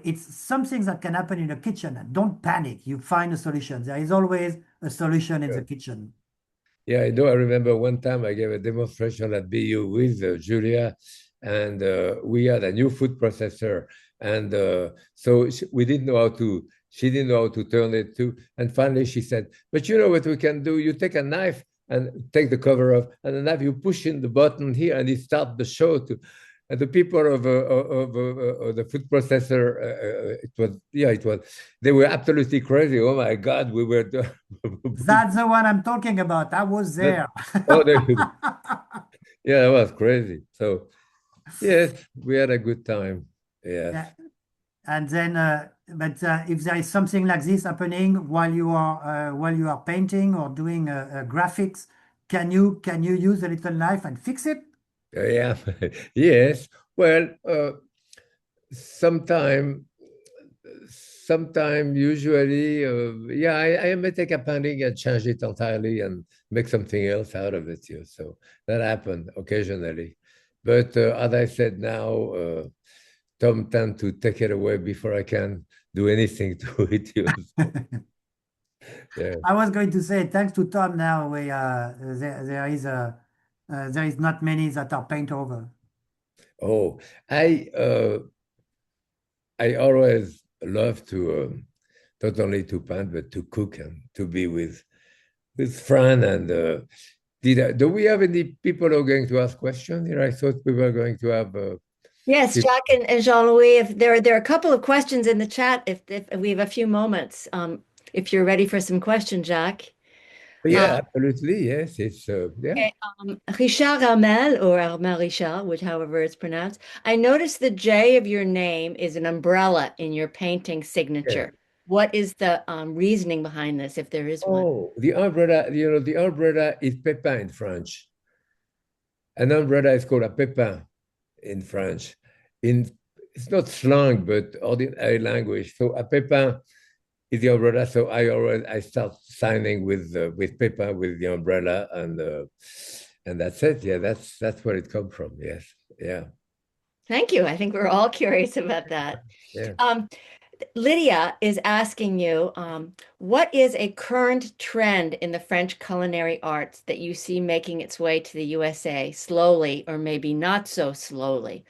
it's something that can happen in the kitchen. And don't panic. You find a solution. There is always a solution in the kitchen. Yeah, I know. I remember one time I gave a demonstration at BU with Julia, and we had a new food processor, and so we didn't know how to. She didn't know how to turn it to, and finally she said, "But you know what we can do? You take a knife and take the cover off, and the knife you push in the button here, and it starts the show to." And the people of the food processor, it was. They were absolutely crazy. Oh my God, we were. That's the one I'm talking about. I was there. Oh, yeah, it was crazy. So yes, we had a good time. Yes. Yeah. And then, but if there is something like this happening while you are painting or doing graphics, can you use a little knife and fix it? Yeah. Yes. Well, sometime, usually, yeah, I may take a painting and change it entirely and make something else out of it. Yeah. So that happened occasionally. But as I said now, Tom tend to take it away before I can do anything to it. Yeah. I was going to say, thanks to Tom now, there is a There is not many that are paint over. Oh, I always love to not only to paint but to cook and to be with friends. And do we have any people who are going to ask questions here? I thought we were going to have. Yes, Jacques and Jean-Louis, if there are a couple of questions in the chat, if we have a few moments, if you're ready for some questions, Jacques. Yeah, absolutely. Yes, it's yeah. Okay, Richard Armel, or Armel Richard, which however it's pronounced. I noticed the J of your name is an umbrella in your painting signature. What is the reasoning behind this, if there is one? Oh, the umbrella, the umbrella is Pépin in French. An umbrella is called a Pépin in French. It's not slang, but ordinary language. So a Pépin is the umbrella. So I start signing with Pépin with the umbrella, and that's it. Yeah, that's where it comes from. Yes, yeah. Thank you. I think we're all curious about that. Yeah. Lydia is asking you, what is a current trend in the French culinary arts that you see making its way to the USA slowly or maybe not so slowly?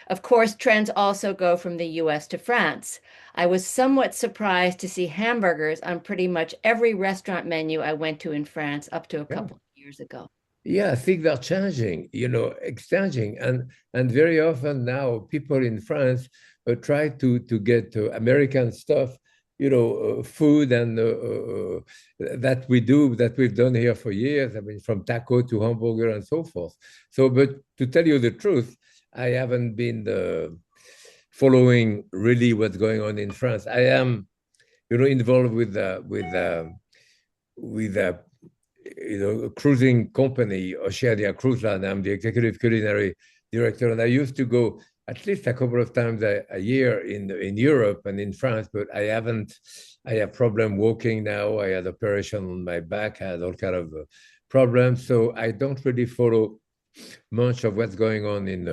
Of course, trends also go from the US to France. I was somewhat surprised to see hamburgers on pretty much every restaurant menu I went to in France up to a couple of years ago. Yeah, things are changing, exchanging, and very often now people in France try to get American stuff, food and that we've done here for years. I mean, from taco to hamburger and so forth. So, but to tell you the truth, I haven't been following really what's going on in France. I am, involved with a cruising company, Oceania Cruise Line. I'm the executive culinary director, and I used to go at least a couple of times a year in Europe and in France, but I haven't. I have problem walking now. I had operation on my back. I had all kind of problems, so I don't really follow much of what's going on in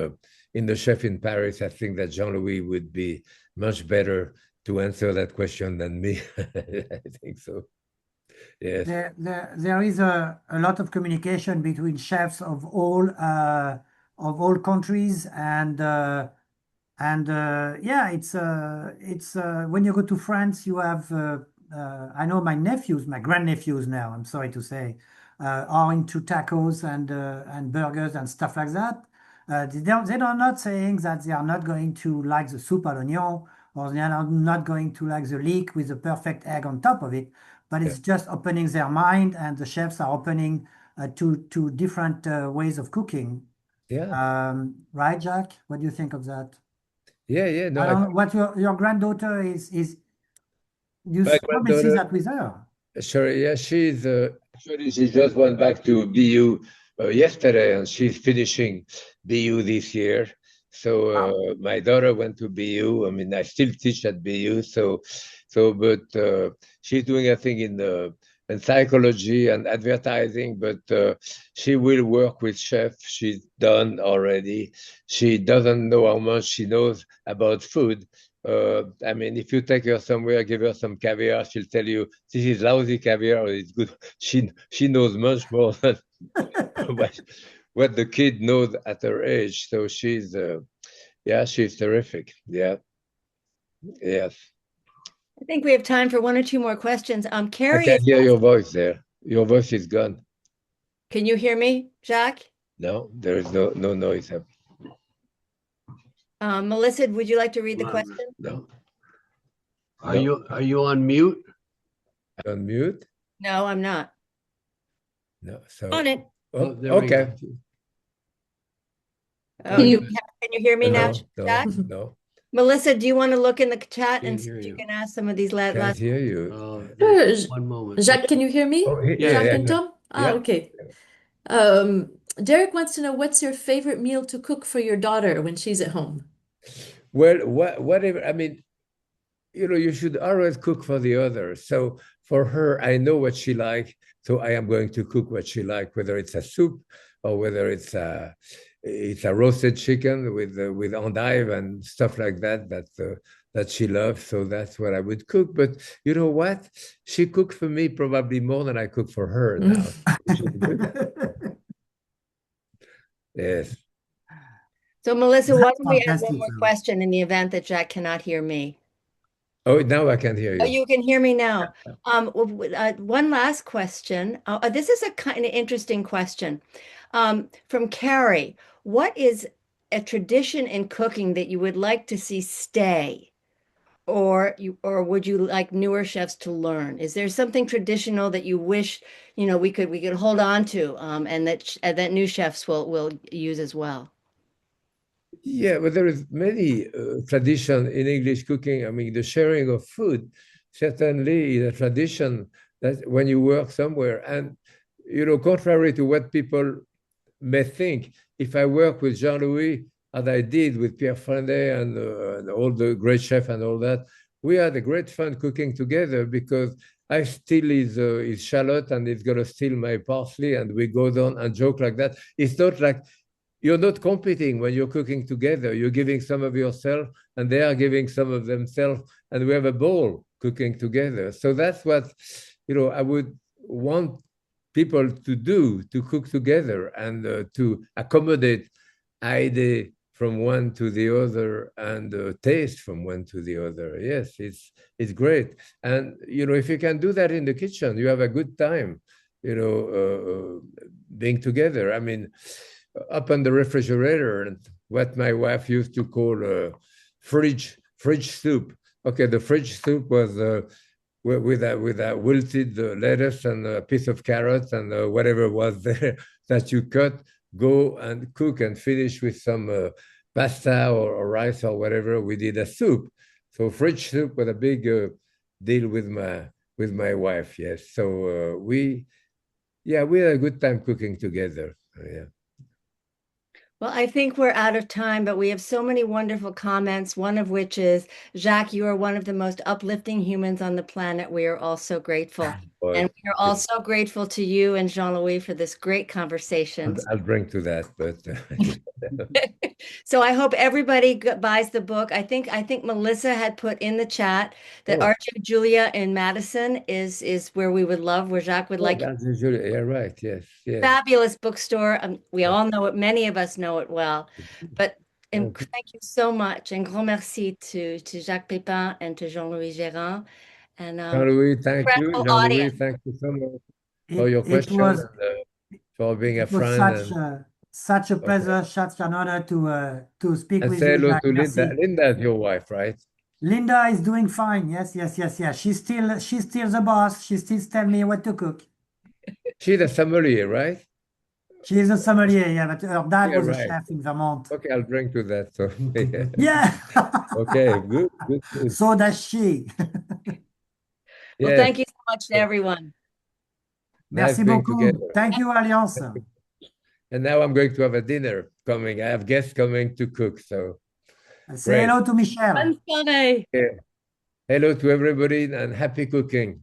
the chef in Paris. I think that Jean-Louis would be much better to answer that question than me. I think so. Yes. There is a lot of communication between chefs of all countries, and yeah, it's when you go to France, you have I know my grandnephews now, I'm sorry to say, are into tacos and burgers and stuff like that. They are not saying that they are not going to like the soup à l'oignon, or they are not going to like the leek with the perfect egg on top of it, but it's just opening their mind, and the chefs are opening to different ways of cooking. Yeah. Right, Jacques? What do you think of that? Yeah. No, I don't know what your granddaughter is. You my probably see granddaughter, that with her. sure, yeah, she's actually she just went back to BU yesterday, and she's finishing BU this year. So my daughter went to BU. I mean, I still teach at BU. But she's doing a thing in psychology and advertising. But she will work with chefs. She's done already. She doesn't know how much she knows about food. I mean, if you take her somewhere, give her some caviar, she'll tell you this is lousy caviar or it's good. She knows much more than what the kid knows at her age. So she's she's terrific. Yeah. Yes. I think we have time for one or two more questions. Carrie, I can hear your voice there. Your voice is gone. can you hear me, Jacques? No, there is no noise. Melissa, would you like to read the question? No. Are you on mute? On mute? No, I'm not. No. So On it. oh, there we okay. Oh, Can you- can you hear me now, Jacques? No. Melissa, do you want to look in the chat and Can't see hear if you you. can ask some of these Can't last? hear you. Sure. One moment. Jacques, can you hear me? Oh, Jacques yeah. and Tom? Yeah. Okay. Derek wants to know, what's your favorite meal to cook for your daughter when she's at home? Well, whatever. I mean, you should always cook for the other. So for her, I know what she likes, so I am going to cook what she likes, whether it's a soup or whether it's a roasted chicken with endive and stuff like that she loves. So that's what I would cook. But you know what? She cooks for me probably more than I cook for her now. Yes. So, Melissa, why That's don't we add one fantastic. more question in the event that Jacques cannot hear me? Oh, now I can hear Oh, you. you can hear me now. One last question. This is a kind of interesting question. From Carrie, what is a tradition in cooking that you would like to see stay? Or would you like newer chefs to learn? Is there something traditional that you wish, we could hold on to, and that new chefs will use as well? Yeah, but there is many tradition in English cooking. I mean, the sharing of food certainly is a tradition that when you work somewhere, and contrary to what people may think, if I work with Jean-Louis, as I did with Pierre Frendet and all the great chef and all that, we had a great fun cooking together because I steal his shallot and he's gonna steal my parsley, and we go down and joke like that. It's not like you're not competing when you're cooking together. You're giving some of yourself, and they are giving some of themselves, and we have a bowl cooking together. So that's what I would want people to do, to cook together and to accommodate idea from one to the other and taste from one to the other. Yes, it's great. And if you can do that in the kitchen, you have a good time. Being together. I mean, up on the refrigerator, and what my wife used to call fridge soup. Okay, the fridge soup was with a wilted lettuce and a piece of carrot and whatever was there that you cut, go and cook and finish with some pasta or rice or whatever. We did a soup. So fridge soup was a big deal with my wife. Yes. So we had a good time cooking together. Yeah. Well, I think we're out of time, but we have so many wonderful comments, one of which is, Jacques, you are one of the most uplifting humans on the planet. We are all so grateful. But And we are all so grateful to you and Jean-Louis for this great conversation. I'll bring to that, but So I hope everybody buys the book. I think Melissa had put in the chat that Oh. Art of Julia in Madison is where we would love, where Jacques would like. That's usually, yeah, right. Yes, yes. Fabulous bookstore. We all know it. Many of us know it well. But and thank you so much. And grand merci to Jacques Pépin and to Jean-Louis Gerin. And Jean-Louis, thank you. incredible Jean-Louis, audience. thank you so much for your It question was and for being a it was friend. such a pleasure, such an honor to speak And with say you, hello Jacques. to Linda. Merci. Linda is your wife, right? Linda is doing fine. Yes, yes, yes, yes. She's still the boss. She still tells me what to cook. She's a sommelier, right? She is a sommelier, yeah, but her dad Yeah, was a right. chef in Vermont. Okay, I'll bring to that. So Yeah. okay, good. So does she. Well, Yes, thank you so much to everyone. nice Merci being beaucoup. together. Thank you, Alliance. And now I'm going to have a dinner coming. I have guests coming to cook. So Say hello to Michelle. Bonne soirée. yeah. Hello to everybody and happy cooking.